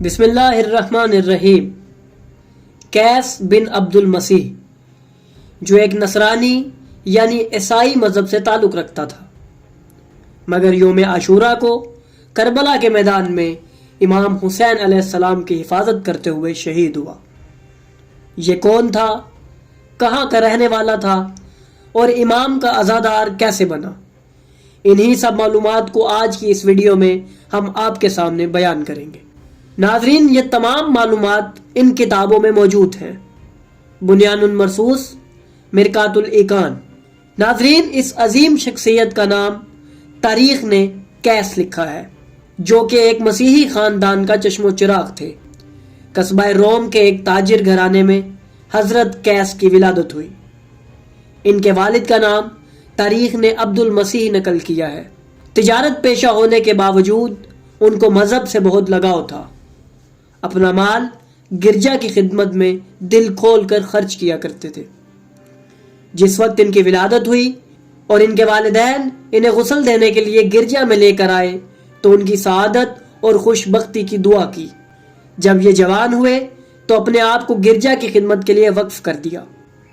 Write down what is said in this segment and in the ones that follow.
بسم اللہ الرحمن الرحیم۔ قیس بن عبد المسیح جو ایک نصرانی یعنی عیسائی مذہب سے تعلق رکھتا تھا، مگر یوم عاشورہ کو کربلا کے میدان میں امام حسین علیہ السلام کی حفاظت کرتے ہوئے شہید ہوا۔ یہ کون تھا، کہاں کا رہنے والا تھا اور امام کا عزادار کیسے بنا، انہی سب معلومات کو آج کی اس ویڈیو میں ہم آپ کے سامنے بیان کریں گے۔ ناظرین، یہ تمام معلومات ان کتابوں میں موجود ہیں: بنیان المرصوص، مرقات الایقان۔ ناظرین، اس عظیم شخصیت کا نام تاریخ نے قیس لکھا ہے، جو کہ ایک مسیحی خاندان کا چشم و چراغ تھے۔ قصبہ روم کے ایک تاجر گھرانے میں حضرت قیس کی ولادت ہوئی۔ ان کے والد کا نام تاریخ نے عبد المسیح نقل کیا ہے۔ تجارت پیشہ ہونے کے باوجود ان کو مذہب سے بہت لگاؤ تھا۔ اپنا مال گرجا کی خدمت میں دل کھول کر خرچ کیا کرتے تھے۔ جس وقت ان کی ولادت ہوئی اور ان کے والدین انہیں غسل دینے کے لیے گرجا میں لے کر آئے تو ان کی سعادت اور خوش بختی کی دعا کی۔ جب یہ جوان ہوئے تو اپنے آپ کو گرجا کی خدمت کے لیے وقف کر دیا،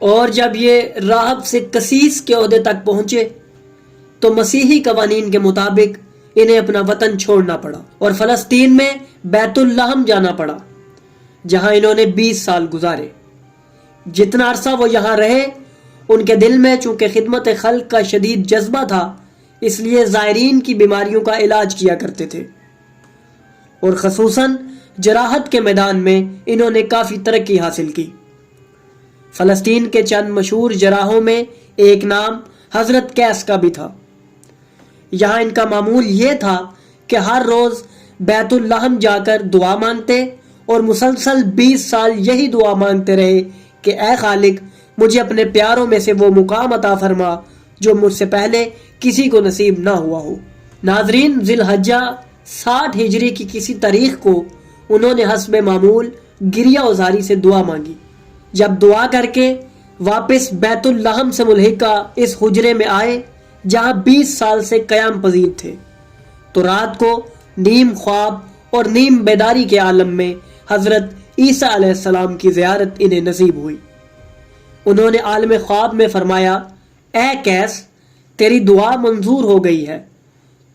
اور جب یہ راہب سے قسیس کے عہدے تک پہنچے تو مسیحی قوانین کے مطابق انہیں اپنا وطن چھوڑنا پڑا اور فلسطین میں بیت اللحم جانا پڑا، جہاں انہوں نے 20 سال گزارے۔ جتنا عرصہ وہ یہاں رہے، ان کے دل میں چونکہ خدمت خلق کا شدید جذبہ تھا، اس لیے زائرین کی بیماریوں کا علاج کیا کرتے تھے، اور خصوصاً جراحت کے میدان میں انہوں نے کافی ترقی حاصل کی۔ فلسطین کے چند مشہور جراحوں میں ایک نام حضرت قیس کا بھی تھا۔ یہاں ان کا معمول یہ تھا کہ ہر روز بیت اللحم جا کر دعا مانگتے اور مسلسل 20 سال یہی دعا مانگتے رہے کہ اے خالق، مجھے اپنے پیاروں میں سے وہ مقام عطا فرما جو مجھ سے پہلے کسی کو نصیب نہ ہوا ہو۔ ناظرین، ذی الحجہ 60 ہجری کی کسی تاریخ کو انہوں نے حسب معمول گریہ ازاری سے دعا مانگی۔ جب دعا کر کے واپس بیت اللحم سے ملحقہ اس حجرے میں آئے جہاں 20 سال سے قیام پذیر تھے، تو رات کو نیم خواب اور نیم بیداری کے عالم میں حضرت عیسیٰ علیہ السلام کی زیارت انہیں نصیب ہوئی۔ انہوں نے عالم خواب میں فرمایا، اے قیس، تیری دعا منظور ہو گئی ہے،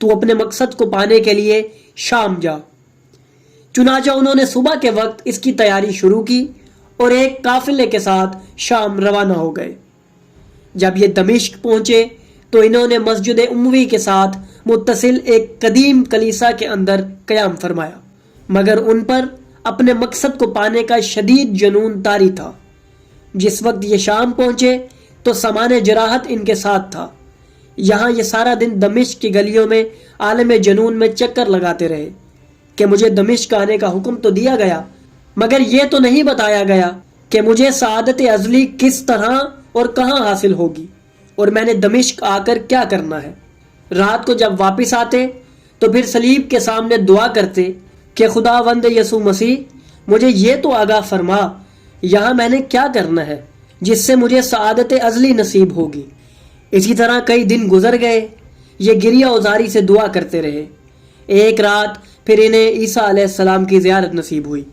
تو اپنے مقصد کو پانے کے لیے شام جا۔ چنانچہ انہوں نے صبح کے وقت اس کی تیاری شروع کی اور ایک قافلے کے ساتھ شام روانہ ہو گئے۔ جب یہ دمشق پہنچے تو انہوں نے مسجد اموی کے ساتھ متصل ایک قدیم کلیسا کے اندر قیام فرمایا، مگر ان پر اپنے مقصد کو پانے کا شدید جنون طاری تھا۔ جس وقت یہ شام پہنچے تو سامان جراحت ان کے ساتھ تھا۔ یہاں یہ سارا دن دمشق کی گلیوں میں عالم جنون میں چکر لگاتے رہے کہ مجھے دمشق آنے کا حکم تو دیا گیا، مگر یہ تو نہیں بتایا گیا کہ مجھے سعادت ازلی کس طرح اور کہاں حاصل ہوگی، اور میں نے دمشق آ کر کیا کرنا ہے۔ رات کو جب واپس آتے تو پھر صلیب کے سامنے دعا کرتے کہ خداوند یسوع مسیح، مجھے یہ تو آگاہ فرما یہاں میں نے کیا کرنا ہے جس سے مجھے سعادت ازلی نصیب ہوگی۔ اسی طرح کئی دن گزر گئے، یہ گریہ ازاری سے دعا کرتے رہے۔ ایک رات پھر انہیں عیسیٰ علیہ السلام کی زیارت نصیب ہوئی۔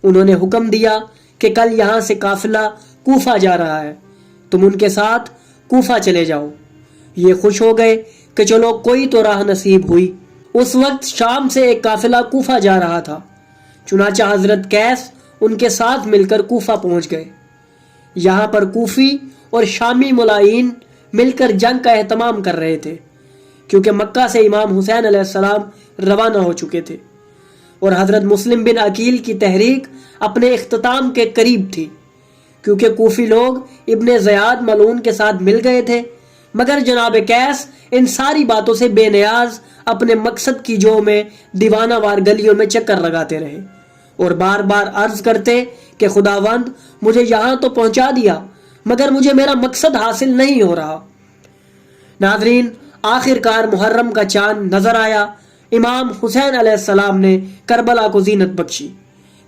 انہوں نے حکم دیا کہ کل یہاں سے قافلہ کوفہ جا رہا ہے، تم ان کے ساتھ کوفہ چلے جاؤ۔ یہ خوش ہو گئے کہ چلو کوئی تو راہ نصیب ہوئی۔ اس وقت شام سے ایک قافلہ کوفہ جا رہا تھا، چنانچہ حضرت قیس ان کے ساتھ مل کر کوفہ پہنچ گئے۔ یہاں پر کوفی اور شامی ملائین مل کر جنگ کا اہتمام کر رہے تھے، کیونکہ مکہ سے امام حسین علیہ السلام روانہ ہو چکے تھے اور حضرت مسلم بن عقیل کی تحریک اپنے اختتام کے قریب تھی، کیونکہ کوفی لوگ ابن زیاد ملعون کے ساتھ مل گئے تھے۔ مگر جناب قیس ان ساری باتوں سے بے نیاز اپنے مقصد کی جو میں دیوانہ وار گلیوں میں چکر لگاتے رہے اور بار بار عرض کرتے کہ خداوند، مجھے یہاں تو پہنچا دیا، مگر مجھے میرا مقصد حاصل نہیں ہو رہا۔ ناظرین، آخر کار محرم کا چاند نظر آیا۔ امام حسین علیہ السلام نے کربلا کو زینت بخشی۔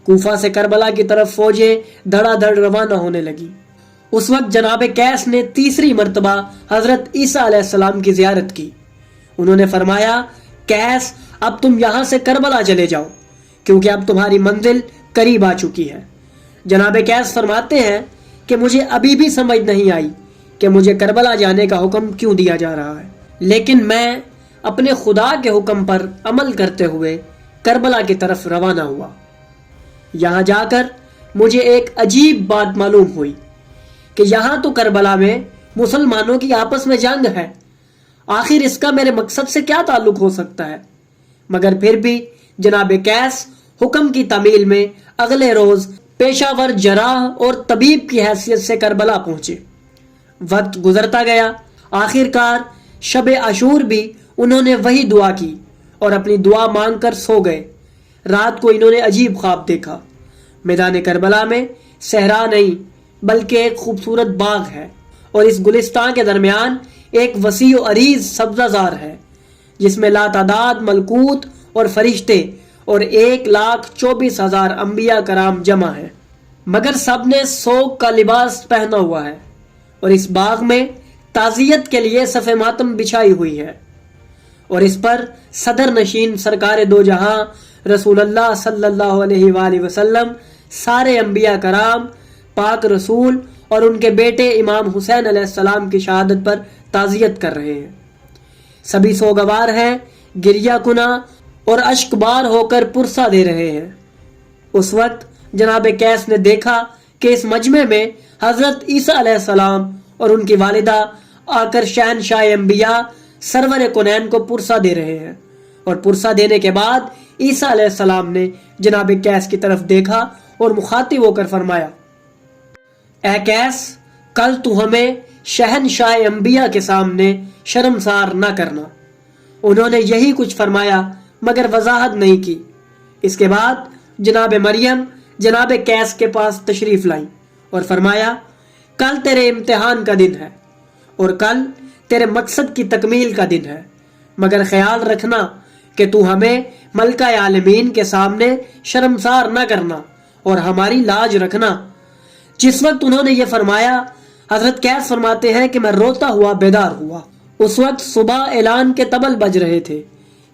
کوفہ سے کربلا کی طرف فوجیں دھڑا دھڑ روانہ ہونے لگی۔ اس وقت جناب قیس نے تیسری مرتبہ حضرت عیسیٰ علیہ السلام کی زیارت کی۔ انہوں نے فرمایا، قیس، اب تم یہاں سے کربلا چلے جاؤ، کیونکہ اب تمہاری منزل قریب آ چکی ہے۔ جناب قیس فرماتے ہیں کہ مجھے ابھی بھی سمجھ نہیں آئی کہ مجھے کربلا جانے کا حکم کیوں دیا جا رہا ہے، لیکن میں اپنے خدا کے حکم پر عمل کرتے ہوئے کربلا کی طرف روانہ ہوا۔ یہاں جا کر مجھے ایک عجیب بات معلوم ہوئی کہ یہاں تو کربلا میں مسلمانوں کی آپس میں جنگ ہے، آخر اس کا میرے مقصد سے کیا تعلق ہو سکتا ہے؟ مگر پھر بھی جناب قیس حکم کی تعمیل میں اگلے روز پیشہ ور جراح اور طبیب کی حیثیت سے کربلا پہنچے۔ وقت گزرتا گیا، آخر کار شب عاشور بھی انہوں نے وہی دعا کی اور اپنی دعا مانگ کر سو گئے۔ رات کو انہوں نے عجیب خواب دیکھا۔ میدان کربلا میں صحرا نہیں بلکہ ایک خوبصورت باغ ہے، اور اس گلستان کے درمیان ایک وسیع و عریض سبزہ زار ہے جس میں لاتعداد ملکوت اور فرشتے اور 1,24,000 انبیاء کرام جمع ہیں، مگر سب نے سوگ کا لباس پہنا ہوا ہے، اور اس باغ میں تعزیت کے لیے صف ماتم بچھائی ہوئی ہے، اور اس پر صدر نشین سرکار دو جہاں رسول اللہ صلی اللہ علیہ وآلہ وسلم، سارے انبیاء کرام، پاک رسول اور ان کے بیٹے امام حسین علیہ السلام کی شہادت پر تعزیت کر رہے ہیں۔ سبھی سوگوار ہیں، گریہ کناں اور اشک بار ہو کر پرسہ دے رہے ہیں۔ اس وقت جناب قیس نے دیکھا کہ اس مجمع میں حضرت عیسیٰ علیہ السلام اور ان کی والدہ آ کر شہنشاہ انبیاء سرور کونین کو پرسہ دے رہے ہیں، اور پرسہ دینے کے بعد عیسیٰ علیہ السلام نے جناب قیس کی طرف دیکھا اور مخاطب ہو کر فرمایا، اے قیس، کل تو ہمیں شہنشاہ انبیاء کے سامنے شرمسار نہ کرنا۔ انہوں نے یہی کچھ فرمایا مگر وضاحت نہیں کی۔ اس کے بعد جناب مریم جناب قیس کے پاس تشریف لائیں اور فرمایا، کل تیرے امتحان کا دن ہے اور کل تیرے مقصد کی تکمیل کا دن ہے، مگر خیال رکھنا کہ تو ہمیں ملکہ عالمین کے سامنے شرمسار نہ کرنا اور ہماری لاج رکھنا۔ جس وقت انہوں نے یہ فرمایا، حضرت قیس فرماتے ہیں کہ میں روتا ہوا بیدار ہوا۔ اس وقت صبح اعلان کے طبل بج رہے تھے۔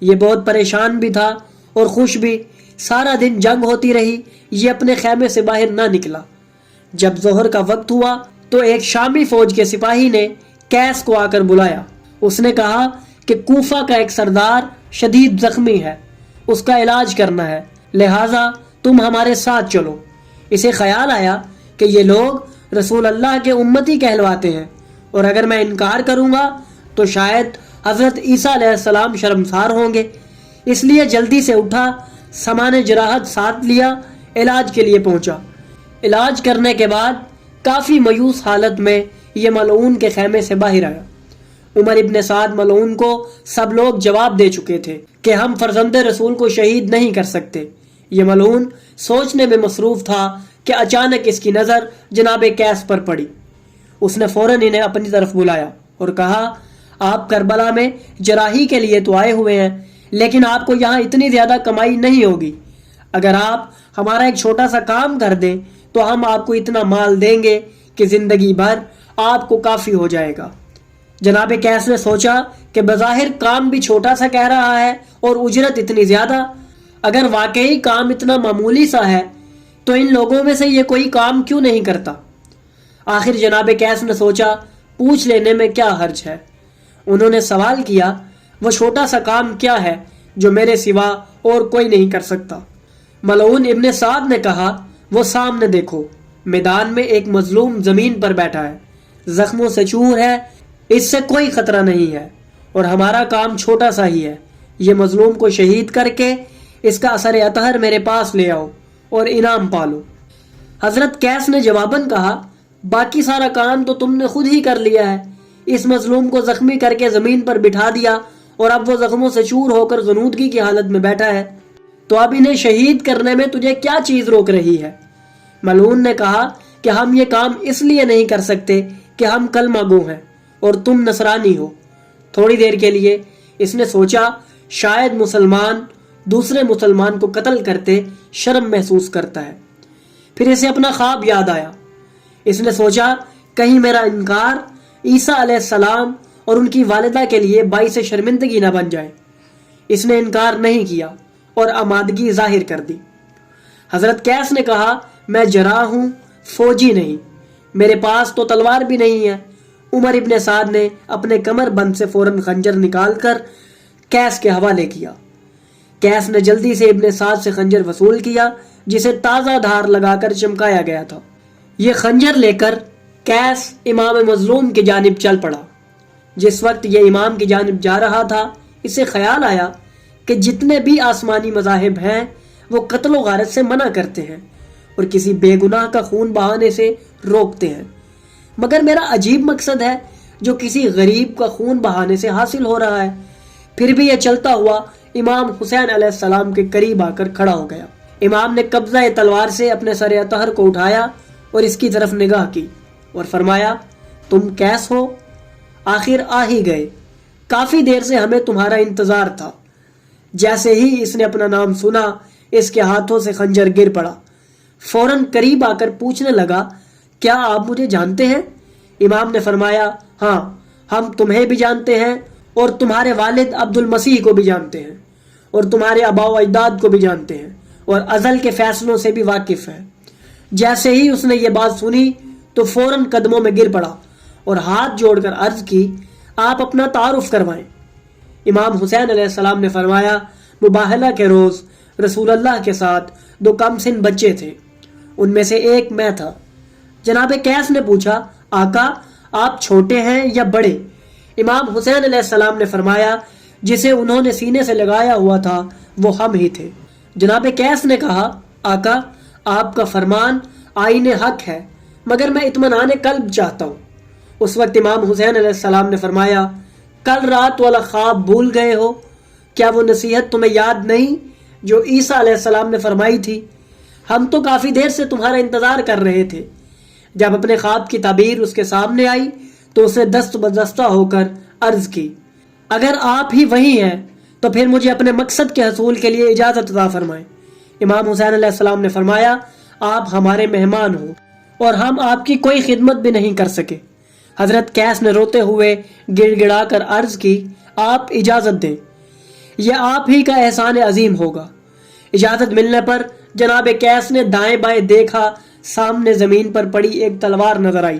یہ بہت پریشان بھی تھا اور خوش بھی۔ سارا دن جنگ ہوتی رہی، یہ اپنے خیمے سے باہر نہ نکلا۔ جب ظہر کا وقت ہوا تو ایک شامی فوج کے سپاہی نے قیس کو آ کر بلایا۔ اس نے کہا کہ کوفہ کا ایک سردار شدید زخمی ہے، اس کا علاج کرنا ہے، لہٰذا تم ہمارے ساتھ چلو۔ اسے خیال آیا کہ یہ لوگ رسول اللہ کے امتی کہلواتے ہیں، اور اگر میں انکار کروں گا تو شاید حضرت عیسیٰ علیہ السلام شرمسار ہوں گے۔ اس لیے جلدی سے اٹھا، سامان جراحت ساتھ لیا، علاج کے لیے پہنچا۔ علاج کرنے کے بعد کافی مایوس حالت میں یہ ملعون کے خیمے سے باہر آیا۔ عمر ابن سعد ملعون کو سب لوگ جواب دے چکے تھے کہ ہم فرزند رسول کو شہید نہیں کر سکتے۔ یہ ملعون سوچنے میں مصروف تھا کہ اچانک اس کی نظر جناب قیس پر پڑی۔ اس نے فوراً انہیں اپنی طرف بلایا اور کہا، آپ کربلا میں جراحی کے لیے تو آئے ہوئے ہیں، لیکن آپ کو یہاں اتنی زیادہ کمائی نہیں ہوگی۔ اگر آپ ہمارا ایک چھوٹا سا کام کر دیں تو ہم آپ کو اتنا مال دیں گے کہ زندگی بھر آپ کو کافی ہو جائے گا۔ جناب قیس نے سوچا کہ بظاہر کام بھی چھوٹا سا کہہ رہا ہے اور اجرت اتنی زیادہ۔ اگر واقعی کام اتنا معمولی سا ہے تو ان لوگوں میں سے یہ کوئی کام کیوں نہیں کرتا؟ آخر جناب قیس نے سوچا پوچھ لینے میں کیا حرج ہے۔ انہوں نے سوال کیا، وہ چھوٹا سا کام کیا ہے جو میرے سوا اور کوئی نہیں کر سکتا؟ ملعون ابن سعد نے کہا، وہ سامنے دیکھو، میدان میں ایک مظلوم زمین پر بیٹھا ہے، زخموں سے چور ہے، اس سے کوئی خطرہ نہیں ہے، اور ہمارا کام چھوٹا سا ہی ہے۔ یہ مظلوم کو شہید کر کے اس کا اثر اطہر میرے پاس لے آؤ اور انعام پالو۔ حضرت قیس نے جواباً کہا، باقی سارا کام تو تم نے خود ہی کر لیا ہے، اس مظلوم کو زخمی کر کے زمین پر بٹھا دیا اور اب وہ زخموں سے چور ہو کر غنودگی کی حالت میں بیٹھا ہے، تو اب انہیں شہید کرنے میں تجھے کیا چیز روک رہی ہے؟ ملعون نے کہا کہ ہم یہ کام اس لیے نہیں کر سکتے کہ ہم کلمہ گو ہیں اور تم نصرانی ہو۔ تھوڑی دیر کے لیے اس نے سوچا شاید مسلمان دوسرے مسلمان کو قتل کرتے شرم محسوس کرتا ہے۔ پھر اسے اپنا خواب یاد آیا۔ اس نے سوچا کہیں میرا انکار عیسیٰ علیہ السلام اور ان کی والدہ کے لیے باعث شرمندگی نہ بن جائے۔ اس نے انکار نہیں کیا اور آمادگی ظاہر کر دی۔ حضرت قیس نے کہا میں جراح ہوں، فوجی نہیں، میرے پاس تو تلوار بھی نہیں ہے۔ عمر ابن سعد نے اپنے کمر بند سے فوراً خنجر نکال کر قیس کے حوالے کیا۔ قیس نے جلدی سے ابن سعد سے خنجر وصول کیا جسے تازہ دھار لگا کر چمکایا گیا تھا۔ یہ خنجر لے کر قیس امام مظلوم کی جانب چل پڑا۔ جس وقت یہ امام کی جانب جا رہا تھا اسے خیال آیا کہ جتنے بھی آسمانی مذاہب ہیں وہ قتل و غارت سے منع کرتے ہیں اور کسی بے گناہ کا خون بہانے سے روکتے ہیں، مگر میرا عجیب مقصد ہے جو کسی غریب کا خون بہانے سے حاصل ہو رہا ہے۔ پھر بھی یہ چلتا ہوا امام حسین علیہ السلام کے قریب آ کر کھڑا ہو گیا۔ امام نے قبضہ تلوار سے اپنے سر اطہر کو اٹھایا اور اس کی طرف نگاہ کی اور فرمایا تم قیس ہو؟ آخر آ ہی گئے، کافی دیر سے ہمیں تمہارا انتظار تھا۔ جیسے ہی اس نے اپنا نام سنا اس کے ہاتھوں سے خنجر گر پڑا۔ فوراً قریب آ کر پوچھنے لگا کیا آپ مجھے جانتے ہیں؟ امام نے فرمایا ہاں، ہم تمہیں بھی جانتے ہیں اور تمہارے والد عبد المسیح کو بھی جانتے ہیں اور تمہارے آباء و اجداد کو بھی جانتے ہیں اور ازل کے فیصلوں سے بھی واقف ہیں۔ جیسے ہی اس نے یہ بات سنی تو فوراً قدموں میں گر پڑا اور ہاتھ جوڑ کر عرض کی آپ اپنا تعارف کروائیں۔ امام حسین علیہ السلام نے فرمایا مباہلہ کے روز رسول اللہ کے ساتھ 2 کم سن بچے تھے، ان میں سے ایک میں تھا۔ جناب قیس نے پوچھا آقا آپ چھوٹے ہیں یا بڑے؟ امام حسین علیہ السلام نے فرمایا جسے انہوں نے سینے سے لگایا ہوا تھا وہ ہم ہی تھے۔ جناب قیس نے کہا آقا آپ کا فرمان آئین حق ہے مگر میں اطمینان قلب چاہتا ہوں۔ اس وقت امام حسین علیہ السلام نے فرمایا کل رات والا خواب بھول گئے ہو؟ کیا وہ نصیحت تمہیں یاد نہیں جو عیسیٰ علیہ السلام نے فرمائی تھی؟ ہم تو کافی دیر سے تمہارا انتظار کر رہے تھے۔ جب اپنے خواب کی تعبیر اس کے سامنے آئی تو اس نے دست بدستہ ہو کر عرض کی اگر آپ ہی وہی ہیں تو پھر مجھے اپنے مقصد کے حصول کے لیے اجازت عطا فرمائیں۔ امام حسین علیہ السلام نے فرمایا آپ ہمارے مہمان ہو اور ہم آپ کی کوئی خدمت بھی نہیں کر سکے۔ حضرت قیس نے روتے ہوئے گڑ گڑا کر عرض کی آپ اجازت دیں، یہ آپ ہی کا احسان عظیم ہوگا۔ اجازت ملنے پر جناب قیس نے دائیں بائیں دیکھا، سامنے زمین پر پڑی ایک تلوار نظر آئی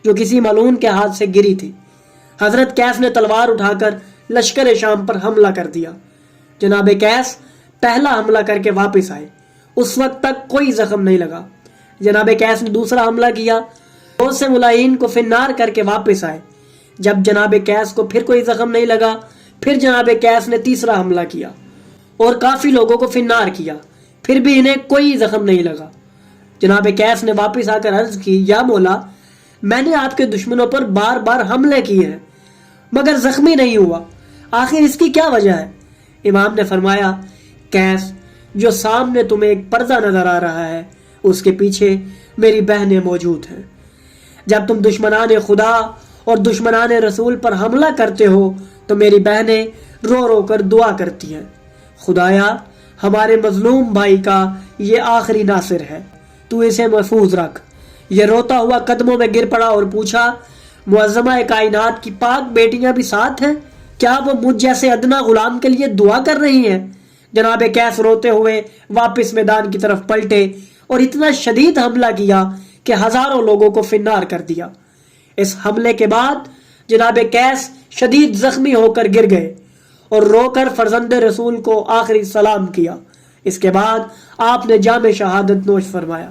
جو کسی ملعون کے ہاتھ سے گری تھی۔ حضرت قیس نے تلوار اٹھا کر لشکر شام پر حملہ کر دیا۔ جناب قیس پہلا حملہ کر کے واپس آئے، اس وقت تک کوئی زخم نہیں لگا۔ جناب قیس نے دوسرا حملہ کیا، بہت سے ملائین کو فنار کر کے واپس آئے۔ جب جناب قیس کو پھر کوئی زخم نہیں لگا پھر جناب قیس نے تیسرا حملہ کیا اور کافی لوگوں کو فنار کیا، پھر بھی انہیں کوئی زخم نہیں لگا۔ جناب قیس نے واپس آ کر عرض کی یا مولا میں نے آپ کے دشمنوں پر بار بار حملے کیے ہیں مگر زخمی نہیں ہوا، آخر اس کی کیا وجہ ہے؟ امام نے فرمایا قیس جو سامنے تمہیں ایک پردہ نظر آ رہا ہے اس کے پیچھے میری بہنیں موجود ہیں۔ جب تم دشمنان خدا اور دشمنان رسول پر حملہ کرتے ہو تو میری بہنیں رو رو کر دعا کرتی ہیں خدایا ہمارے مظلوم بھائی کا یہ آخری ناصر ہے، تو اسے محفوظ رکھ۔ یہ روتا ہوا قدموں میں گر پڑا اور پوچھا معظمہ کائنات کی پاک بیٹیاں بھی ساتھ ہیں، کیا وہ مجھ جیسے ادنا غلام کے لیے دعا کر رہی ہیں؟ جناب قیس روتے ہوئے واپس میدان کی طرف پلٹے اور اتنا شدید حملہ کیا کہ ہزاروں لوگوں کو فنار کر دیا۔ اس حملے کے بعد جناب قیس شدید زخمی ہو کر گر گئے اور رو کر فرزند رسول کو آخری سلام کیا۔ اس کے بعد آپ نے جام شہادت نوش فرمایا۔